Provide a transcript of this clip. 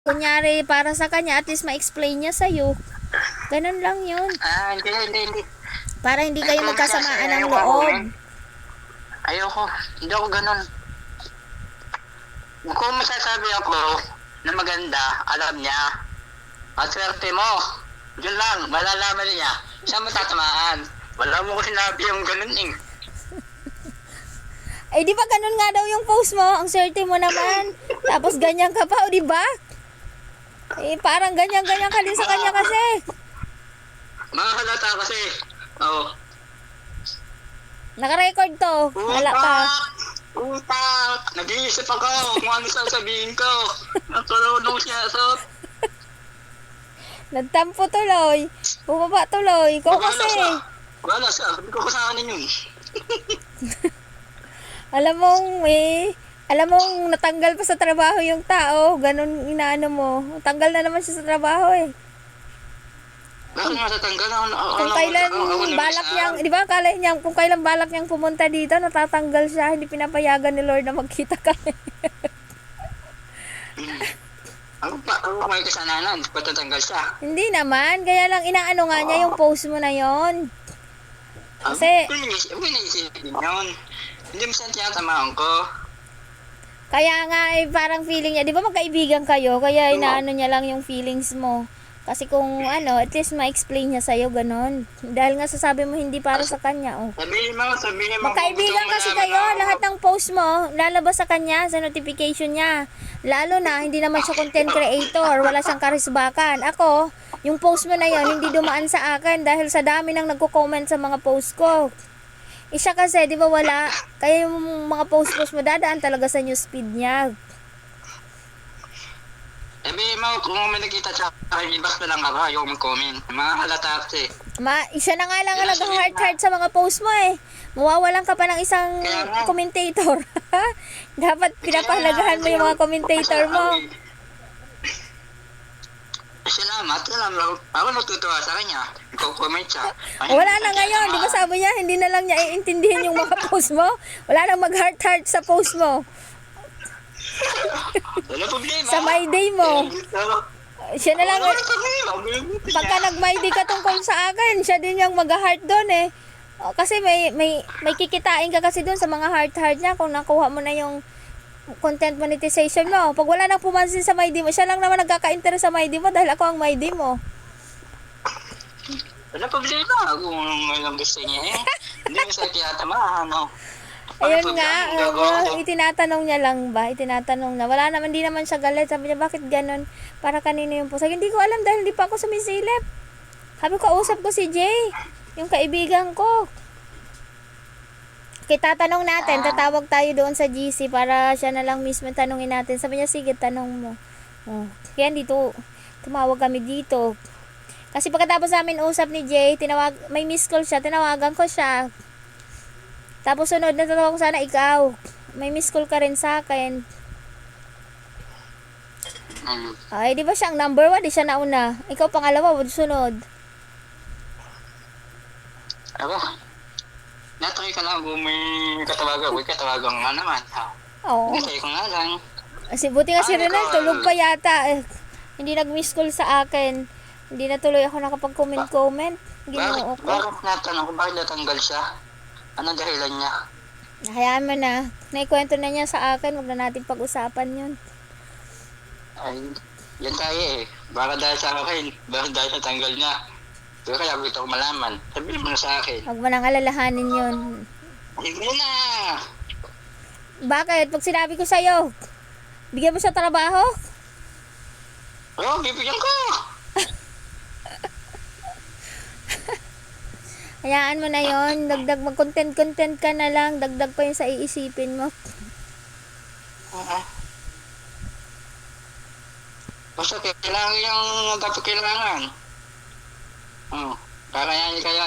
Kunyari, para sa kanya, at least ma-explain niya sa'yo. Ganun lang yun. Hindi. Para hindi kayo magkasamaan ng Ayoko, loob. Ayoko. Hindi ako ganun. Kung masasabi ako na maganda, alam niya. At swerte mo. Yun lang, malalaman niya. Saan mo tatamaan? Wala mo ko sinabi yung ganun eh. Eh, di ba ganun nga daw yung post mo? Ang swerte mo naman. Tapos ganyan ka pa, o di ba? Eh, parang ganyan-ganyan ka din sa kanya kasi. Mga halata kasi. Oo. Naka-record to. Wala pa. Utak! Nag-iisip ako kung ano sasabihin ko. Natulunong siya. So, Nagtampo tuloy. Bumaba tuloy. Ikaw kasi. Wala siya. Sabi ko sa kanin yun. Alam mong natanggal pa sa trabaho yung tao. Ganun inaano mo. Tanggal na naman siya sa trabaho eh. Bakit nga tatanggal? Kung kailan balak niyang, di ba akala niya, kung kailan balak niyang pumunta dito, natatanggal siya. Hindi pinapayagan ni Lord na magkita kami. Ako may kasalanan. Patatanggal siya. Hindi naman. Kaya lang inaano nga niya yung post mo na yon. Kasi, Hindi naisipin yun. Hindi mo siya tiyatamaan ko. kaya nga eh, parang feeling niya, di ba magkaibigan kayo? Kaya inaano niya lang yung feelings mo. Kasi kung ano, at least ma-explain niya sa'yo, ganon. Dahil nga sasabi mo hindi para sa kanya, oh. Sabihin mo. Magkaibigan kasi kayo, lahat ng post mo, lalabas sa kanya, sa notification niya. Lalo na, hindi naman siya content creator, wala siyang karisbakan. Ako, yung post mo na yon hindi dumaan sa akin dahil sa dami nang nagko-comment sa mga post ko. Isa kasi, di ba wala? Kaya yung mga post mo dadaan talaga sa newsfeed niya. Sabihin mo, kung may nakita sa akin, ibas na lang ako, ayaw mag-comment. Mga halata kasi. Isa na nga lang ang nag-heart-heart sa mga post mo eh. Mawawalan ka pa ng isang commentator. Dapat pinapahalagahan mo yung mga commentator mo. Salamat. Ako natutuwa sa kanya. Ikaw-comment siya. Wala na ngayon. Di ba sabi niya, hindi na lang niya iintindihin yung mga post mo? Wala nang mag-heart-heart sa post mo. Wala problema. Sa my day mo. Siya na lang. Pagka nag-my day ka tungkol sa akin, siya din yung mag-heart doon eh. Kasi may kikitain ka kasi doon sa mga heart-heart niya kung nakuha mo na yung content monetization mo. Pag wala nang pumansin sa my day mo, siya lang naman nagkaka-interest sa my day mo dahil ako ang my day mo. Wala problema. Kung walang gusto niya eh. Hindi mo sa tiyatamaan, no? Ayun nga, itinatanong niya lang ba? Itinatanong na. Wala naman, hindi naman siya galit. Sabi niya, bakit ganun? Para kanino yung post? Hindi ko alam dahil hindi pa ako sumisilip. Sabi ko, usap ko si Jay, yung kaibigan ko. Okay, tatanong natin. Tatawag tayo doon sa GC para siya na lang mismo tanongin natin. Sabi niya, sige, tanong mo. Oh. Kaya dito, tumawag kami dito. Kasi pagkatapos namin usap ni Jay, may miss call siya, tinawagan ko siya. Tapos sunod na tatawag ko sana ikaw. May miss call ka rin sa akin. Ay, di ba siyang number 1? Di siya nauna. Ikaw pangalawa, sunod. Aba, natry ka lang kung may katawagan. May katawagan nga naman. Oo. Natry ko nga lang. Kasi buti nga si Renan, tulog pa yata. Hindi nag-miss call sa akin. Hindi na tuloy ako nakapag-comment. Ginoo ko. Bakit natanong kung bakit natanggal siya? Ano dahilan niya? Hayaan mo na. Naikwento na niya sa akin. Huwag na natin pag-usapan yun. Ay, yan tayo eh. Baka dahil sa akin. Baka dahil sa tanggal niya. Pero kaya gusto ko malaman. Sabihin mo na sa akin. Huwag mo nang alalahanin yun. Hindi na! Bakit? Pag sinabi ko sa'yo, bigyan mo siya trabaho? Oo, bibigyan ko! Hayaan mo na yon, dagdag mag-content ka na lang, dagdag pa yun sa iisipin mo. Basta kailangan yung dapat kailangan. Kaya